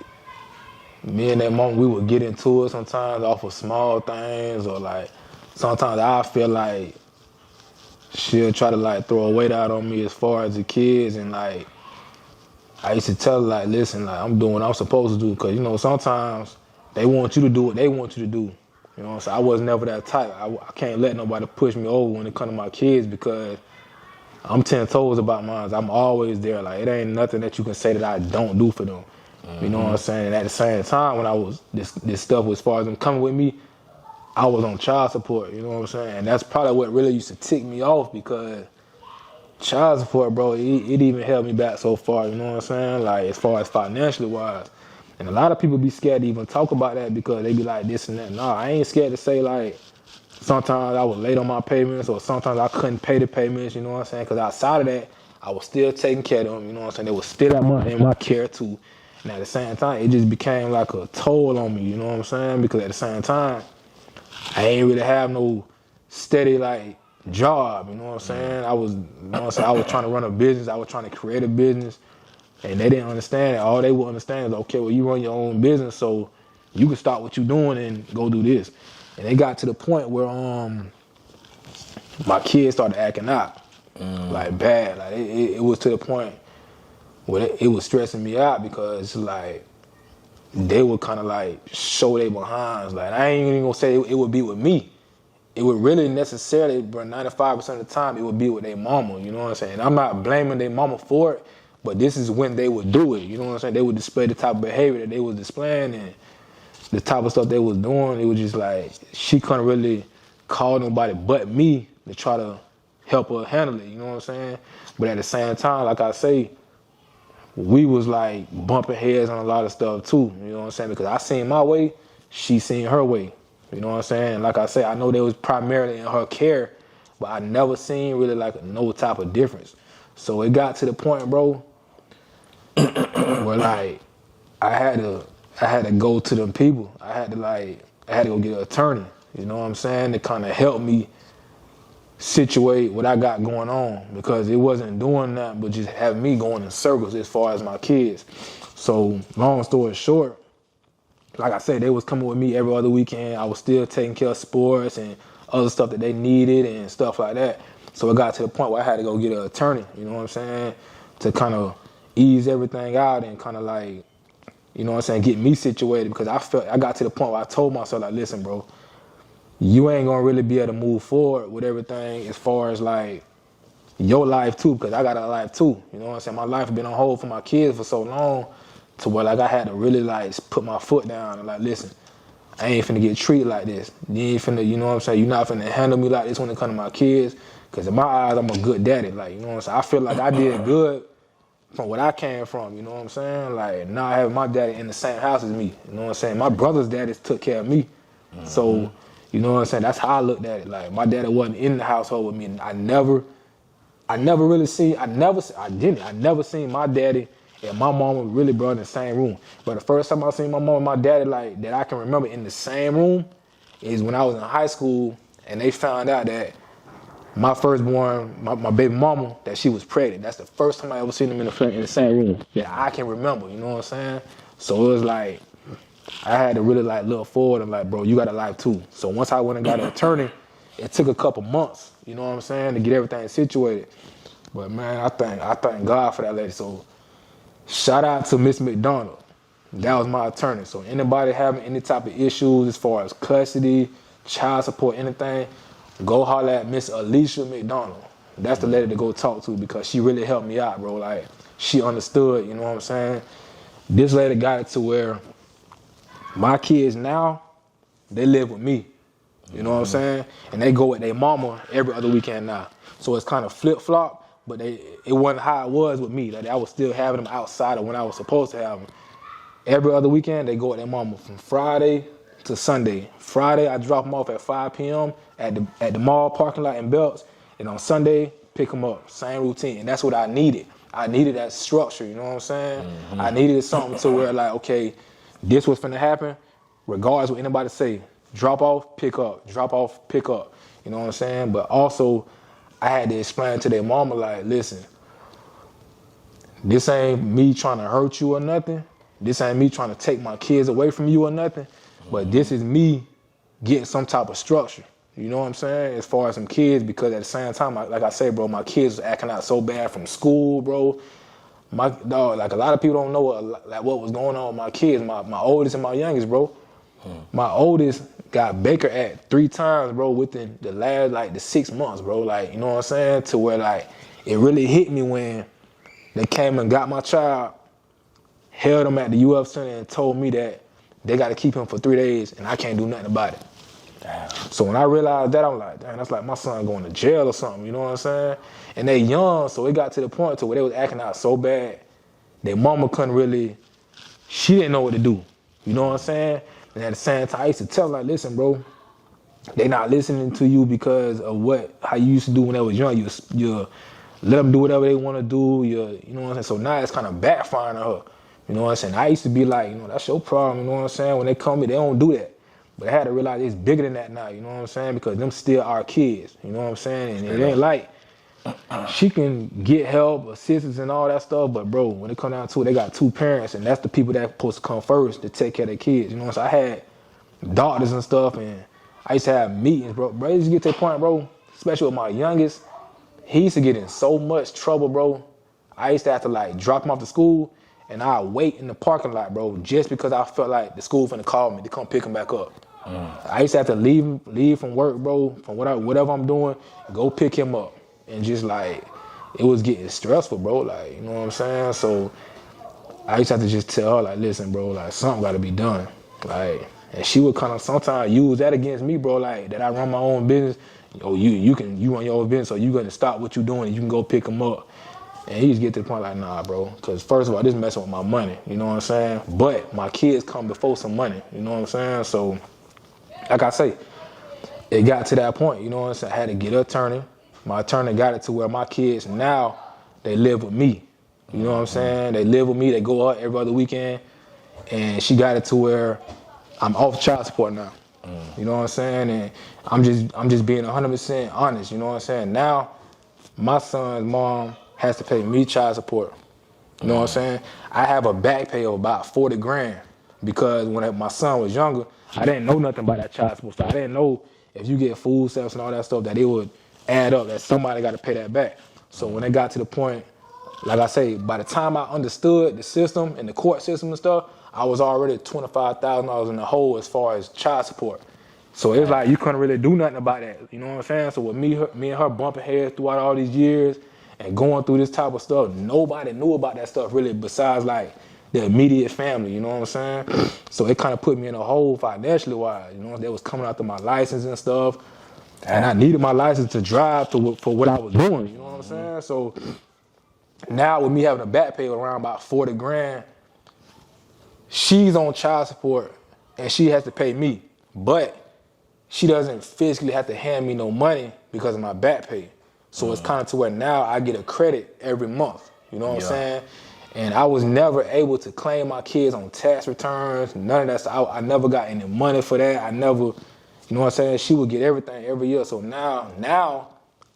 me and that mom, we would get into it sometimes off of small things, or like, sometimes I feel like she'll try to like throw a weight out on me as far as the kids, and like, I used to tell her like, listen, like I'm doing what I'm supposed to do, because you know, sometimes they want you to do what they want you to do. You know what I'm saying? I was never that type. I can't let nobody push me over when it comes to my kids, because I'm 10 toes about mine. I'm always there. Like, it ain't nothing that you can say that I don't do for them. Mm-hmm. You know what I'm saying? And at the same time, when I was, this stuff, as far as them coming with me, I was on child support, you know what I'm saying? And that's probably what really used to tick me off, because child support, bro, it even held me back so far, you know what I'm saying? Like, as far as financially wise. And a lot of people be scared to even talk about that, because they be like this and that. Nah, I ain't scared to say, like, sometimes I was late on my payments, or sometimes I couldn't pay the payments, you know what I'm saying? Because outside of that, I was still taking care of them, you know what I'm saying? They was still in my care too. And at the same time, it just became like a toll on me, you know what I'm saying? Because at the same time, I ain't really have no steady like job, you know what I'm saying? I was trying to run a business, I was trying to create a business, and they didn't understand it. All they would understand is, okay, well, you run your own business, so you can stop what you're doing and go do this. And it got to the point where my kids started acting out, like bad. Like it was to the point where it was stressing me out, because like they would kind of like show their behinds. Like, I ain't even gonna say it would be with me. It would really necessarily, bro, 95% of the time, it would be with their mama, you know what I'm saying? I'm not blaming their mama for it, but this is when they would do it, you know what I'm saying? They would display the type of behavior that they was displaying and the type of stuff they was doing. It was just like, she couldn't really call nobody but me to try to help her handle it, you know what I'm saying? But at the same time, like I say, we was like bumping heads on a lot of stuff too, you know what I'm saying? Because I seen my way, she seen her way. You know what I'm saying? Like I say, I know they was primarily in her care, but I never seen really like no type of difference. So it got to the point, bro, where like I had to go to them people. I had to go get an attorney. You know what I'm saying? To kind of help me situate what I got going on, because it wasn't doing nothing but just having me going in circles as far as my kids. So long story short, like I said, they was coming with me every other weekend. I was still taking care of sports and other stuff that they needed and stuff like that. So it got to the point where I had to go get an attorney, you know what I'm saying, to kind of ease everything out and kind of like, you know what I'm saying, get me situated, because I got to the point where I told myself, like, listen, bro, you ain't gonna really be able to move forward with everything as far as like your life too, because I got a life too, you know what I'm saying. My life has been on hold for my kids for so long, to where like I had to really like put my foot down and like, listen, I ain't finna get treated like this. You ain't finna, you know what I'm saying, you're not finna handle me like this when it comes to my kids, because in my eyes, I'm a good daddy, like, you know what I'm saying. I feel like I did good from what I came from, you know what I'm saying. Like, now I have my daddy in the same house as me, you know what I'm saying. My brother's daddies took care of me, so, you know what I'm saying, that's how I looked at it. Like, my daddy wasn't in the household with me. I never seen my daddy and my mama really, bro, in the same room. But the first time I seen my mom and my daddy, like, that I can remember in the same room, is when I was in high school and they found out that my firstborn, my baby mama, that she was pregnant. That's the first time I ever seen them in the same room that I can remember, you know what I'm saying? So it was like, I had to really like look forward and like, bro, you got a life too. So once I went and got an attorney, it took a couple months, you know what I'm saying, to get everything situated. But man, I thank God for that lady. So shout out to Miss McDonald. That was my attorney. So anybody having any type of issues as far as custody, child support, anything, go holler at Miss Alicia McDonald. That's the lady to go talk to, because she really helped me out, bro. Like, she understood, you know what I'm saying? This lady got it to where my kids now, they live with me. You know what I'm saying? And they go with their mama every other weekend now. So it's kind of flip-flop, but it wasn't how it was with me. Like, I was still having them outside of when I was supposed to have them. Every other weekend, they go with their mama from Friday to Sunday. Friday, I drop them off at 5 p.m. at the mall parking lot in Belts. And on Sunday, pick them up. Same routine. And that's what I needed. I needed that structure, you know what I'm saying? I needed something to where, like, okay, this was finna happen, regardless of what anybody say. Drop off, pick up. Drop off, pick up. You know what I'm saying? But also, I had to explain to their mama, like, listen, this ain't me trying to hurt you or nothing. This ain't me trying to take my kids away from you or nothing. But this is me getting some type of structure. You know what I'm saying? As far as some kids, because at the same time, like I say, bro, my kids was acting out so bad from school, bro. My dog, like, a lot of people don't know what was going on with my kids, my oldest and my youngest, bro. My oldest got Baker Act 3 times, bro, within the last, like, the 6 months, bro. Like, you know what I'm saying? To where, like, it really hit me when they came and got my child, held him at the UF Center and told me that they got to keep him for 3 days and I can't do nothing about it. Damn. So when I realized that, I'm like, damn, that's like my son going to jail or something, you know what I'm saying? And they young, so it got to the point to where they was acting out so bad, their mama couldn't really, she didn't know what to do, you know what I'm saying? And at the same time, I used to tell them, like, listen, bro, they not listening to you because of how you used to do when they was young. You let them do whatever they want to do, you know what I'm saying? So now it's kind of backfiring on her, you know what I'm saying? I used to be like, you know, that's your problem, you know what I'm saying? When they come here, they don't do that. But I had to realize it's bigger than that now, you know what I'm saying? Because them still our kids, you know what I'm saying? And it ain't like she can get help, assistance, and all that stuff. But, bro, when it come down to it, they got 2 parents, and that's the people that's supposed to come first to take care of their kids, you know what I'm saying? I had doctors and stuff, and I used to have meetings, bro. Bro, I used to get to the point, bro, especially with my youngest, he used to get in so much trouble, bro. I used to have to, like, drop him off to school, and I wait in the parking lot, bro, just because I felt like the school finna call me to come pick him back up. I used to have to leave from work, bro, from whatever I'm doing, go pick him up. And just like, it was getting stressful, bro, like, you know what I'm saying? So I used to have to just tell her, like, listen, bro, like, something gotta be done. Like, and she would kind of sometimes use that against me, bro, like, that I run my own business. Oh, you run your own business, so you gonna stop what you doing and you can go pick him up. And he just get to the point like, nah, bro, because first of all, this messing with my money, you know what I'm saying? But my kids come before some money, you know what I'm saying? So, like I say, it got to that point, you know what I'm saying? I had to get an attorney. My attorney got it to where my kids now, they live with me. You know what I'm saying? They live with me, they go out every other weekend. And she got it to where I'm off child support now. You know what I'm saying? And I'm just being 100% honest, you know what I'm saying? Now, my son's mom has to pay me child support. You know what I'm saying? I have a back pay of about 40 grand because when my son was younger, I didn't know nothing about that child support stuff. I didn't know if you get food stamps and all that stuff that it would add up, that somebody got to pay that back. So when it got to the point, like I say, by the time I understood the system and the court system and stuff, I was already $25,000 in the hole as far as child support. So it's like you couldn't really do nothing about that. You know what I'm saying? So with me and her bumping heads throughout all these years and going through this type of stuff, nobody knew about that stuff really besides like the immediate family, you know what I'm saying? So it kind of put me in a hole financially wise, you know, they was coming after my license and stuff. And I needed my license to drive for what I was doing, you know what I'm saying? So now with me having a back pay around about 40 grand, she's on child support and she has to pay me, but she doesn't physically have to hand me no money because of my back pay. So it's kind of to where now I get a credit every month, you know what I'm saying? And I was never able to claim my kids on tax returns, none of that stuff. I never got any money for that. I never, you know what I'm saying? She would get everything every year. So now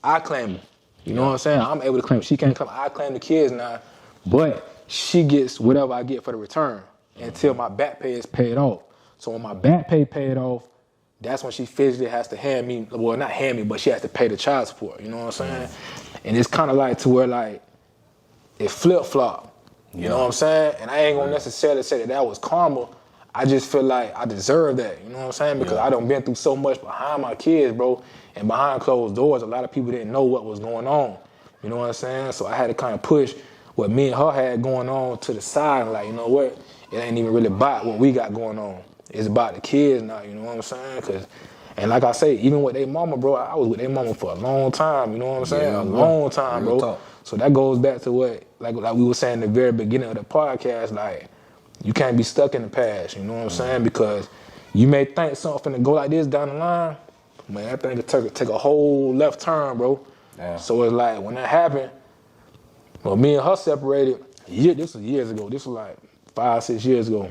I claim them. You know what I'm saying? I'm able to claim. She can't claim. I claim the kids now, but she gets whatever I get for the return until my back pay is paid off. So when my back pay paid off, that's when she physically has to hand me, well, not hand me, but she has to pay the child support. You know what I'm saying? And it's kind of like to where like it flip-flop. You know what I'm saying? And I ain't gonna necessarily say that was karma. I just feel like I deserve that. You know what I'm saying? Because I done been through so much behind my kids, bro. And behind closed doors, a lot of people didn't know what was going on. You know what I'm saying? So I had to kind of push what me and her had going on to the side. Like, you know what? It ain't even really about what we got going on. It's about the kids now, you know what I'm saying? And like I say, even with their mama, bro, I was with their mama for a long time, you know what I'm saying? A long time, bro. Talk. So that goes back to what, like we were saying in the very beginning of the podcast, like, you can't be stuck in the past, you know what I'm saying? Because you may think something to go like this down the line, man, that thing could take a whole left turn, bro. Yeah. So it's like, when that happened, well, me and her separated, this was years ago. This was like 5-6 years ago.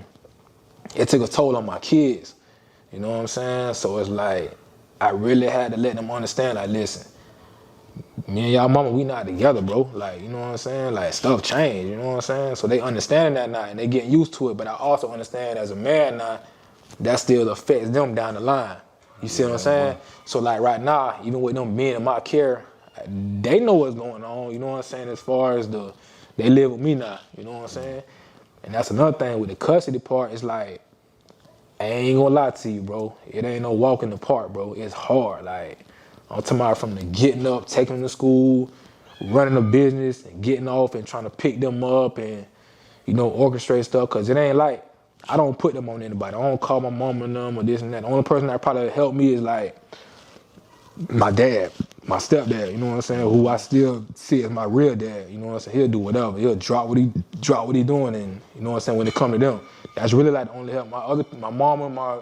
It took a toll on my kids, you know what I'm saying? So it's like, I really had to let them understand, like, listen, me and y'all mama, we not together, bro. Like, you know what I'm saying? Like, stuff changed, you know what I'm saying? So they understanding that now, and they getting used to it, but I also understand as a man now, that still affects them down the line. You see what I'm saying? So like right now, even with them being in my care, they know what's going on, you know what I'm saying? As far as they live with me now, you know what I'm saying? And that's another thing with the custody part, it's like, I ain't gonna lie to you, bro. It ain't no walk in the park, bro. It's hard. Like, I'm talking about from the getting up, taking them to school, running a business, and getting off and trying to pick them up and, you know, orchestrate stuff. Cause it ain't like, I don't put them on anybody. I don't call my mom and them or this and that. The only person that probably helped me is like my dad, my stepdad, you know what I'm saying? Who I still see as my real dad, you know what I'm saying? He'll do whatever. He'll drop what he doing, and you know what I'm saying, when it come to them. That's really like the only help. My mom and my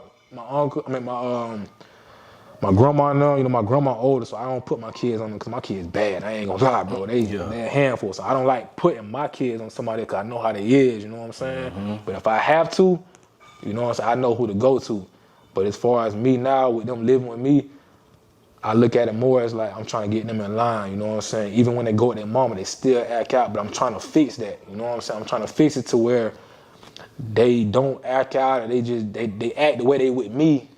uncle, my grandma and them, you know, my grandma older, so I don't put my kids on them because my kids bad. I ain't gonna lie, bro. They a handful. So I don't like putting my kids on somebody because I know how they is, you know what I'm saying? But if I have to, you know what I'm saying, I know who to go to. But as far as me now, with them living with me, I look at it more as like I'm trying to get them in line, you know what I'm saying? Even when they go with their mama, they still act out, but I'm trying to fix that, you know what I'm saying? I'm trying to fix it to where they don't act out and they act the way they with me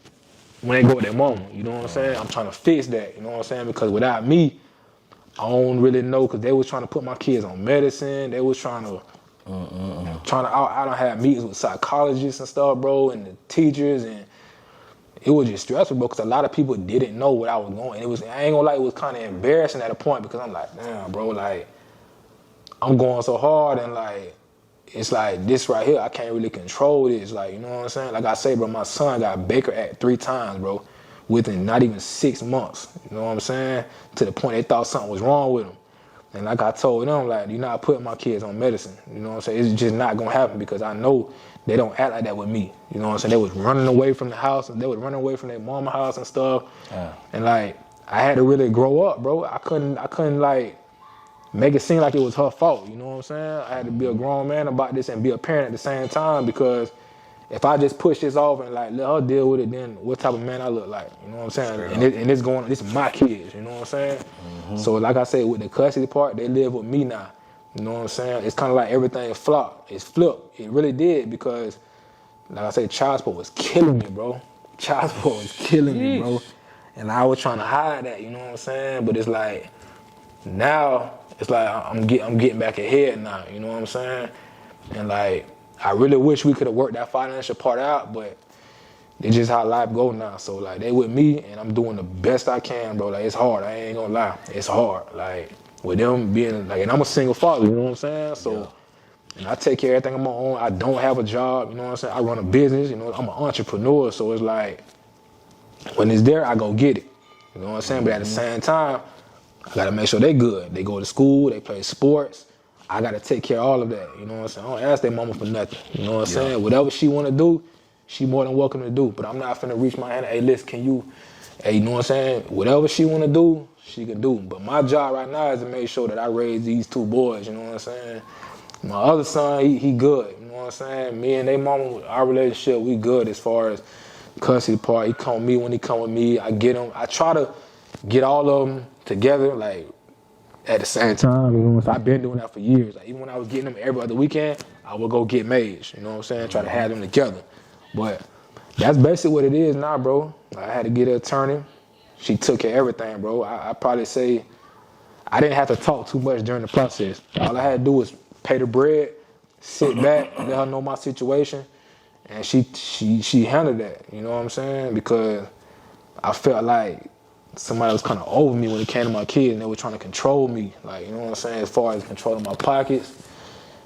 when they go with their mama, you know what I'm saying? I'm trying to fix that, you know what I'm saying? Because without me, I don't really know, because they was trying to put my kids on medicine. They was trying to I don't have meetings with psychologists and stuff, bro, and the teachers, and it was just stressful, bro, because a lot of people didn't know what I was going. I ain't gonna lie, it was kind of embarrassing at a point because I'm like, damn, bro, like, I'm going so hard and like, it's like this right here, I can't really control this. Like, you know what I'm saying? Like I say, bro, my son got Baker Act 3 times, bro, within not even 6 months. You know what I'm saying? To the point they thought something was wrong with him. And like I told them, like, you're not putting my kids on medicine. You know what I'm saying? It's just not gonna happen because I know they don't act like that with me. You know what I'm saying? They was running away from the house and they was running away from their mama house and stuff. Yeah. And like, I had to really grow up, bro. I couldn't like make it seem like it was her fault. You know what I'm saying? I had to be a grown man about this and be a parent at the same time, because if I just push this off and like let her deal with it, then what type of man I look like? You know what I'm saying? And it's going, this is my kids. You know what I'm saying? Mm-hmm. So like I said, with the custody part, they live with me now. You know what I'm saying? It's kind of like everything flopped. It's flipped. It really did, because like I said, child support was killing me, bro. Child support was killing me, bro. And I was trying to hide that. You know what I'm saying? But it's like now it's like I'm getting back ahead now. You know what I'm saying? And like, I really wish we could have worked that financial part out, but it's just how life go now. So like, they with me and I'm doing the best I can, bro. Like, it's hard. I ain't gonna lie. It's hard. Like, with them being like, and I'm a single father, you know what I'm saying? So, and I take care of everything on my own. I don't have a job, you know what I'm saying? I run a business, you know, I'm an entrepreneur. So it's like, when it's there, I go get it. You know what I'm saying? But at the same time, I gotta make sure they good. They go to school, they play sports. I gotta take care of all of that. You know what I'm saying? I don't ask their mama for nothing. You know what I'm saying? Whatever she wanna do, she more than welcome to do. But I'm not finna reach my hand, hey, listen, can you, hey, you know what I'm saying? Whatever she wanna do, she can do. But my job right now is to make sure that I raise these 2 boys, you know what I'm saying? My other son, he good, you know what I'm saying? Me and they mama, our relationship, we good as far as custody part. He come with me when he come with me. I get him. I try to get all of them together, like, at the same time. You know, I've been doing that for years. Like, even when I was getting them every other weekend, I would go get Mage, you know what I'm saying? Try to have them together. But that's basically what it is now, bro. I had to get an attorney. She took care of everything, bro. I probably say I didn't have to talk too much during the process. All I had to do was pay the bread, sit back, let her know my situation, and she handled that, you know what I'm saying? Because I felt like somebody was kind of over me when it came to my kids, and they were trying to control me, like, you know what I'm saying, as far as controlling my pockets,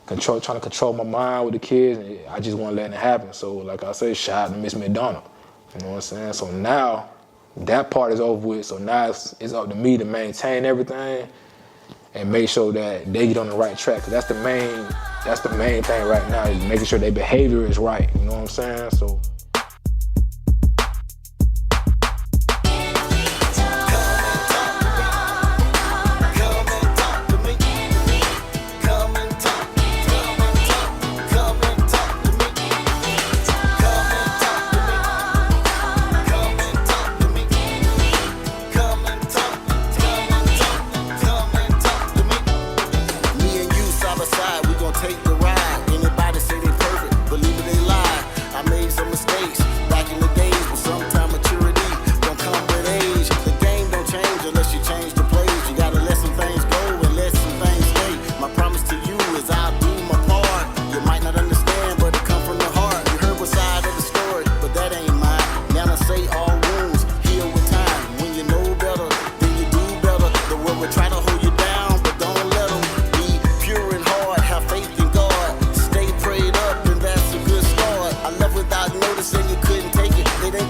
trying to control my mind with the kids, and I just wasn't letting it happen. So, like I said, shout out to Miss McDonald, you know what I'm saying? So now, that part is over with, so now it's up to me to maintain everything and make sure that they get on the right track, because that's the main thing right now, is making sure their behavior is right, you know what I'm saying? So.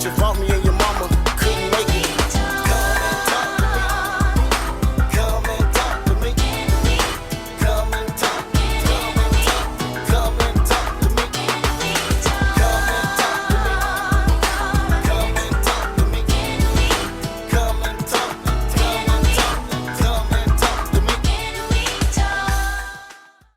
You fought me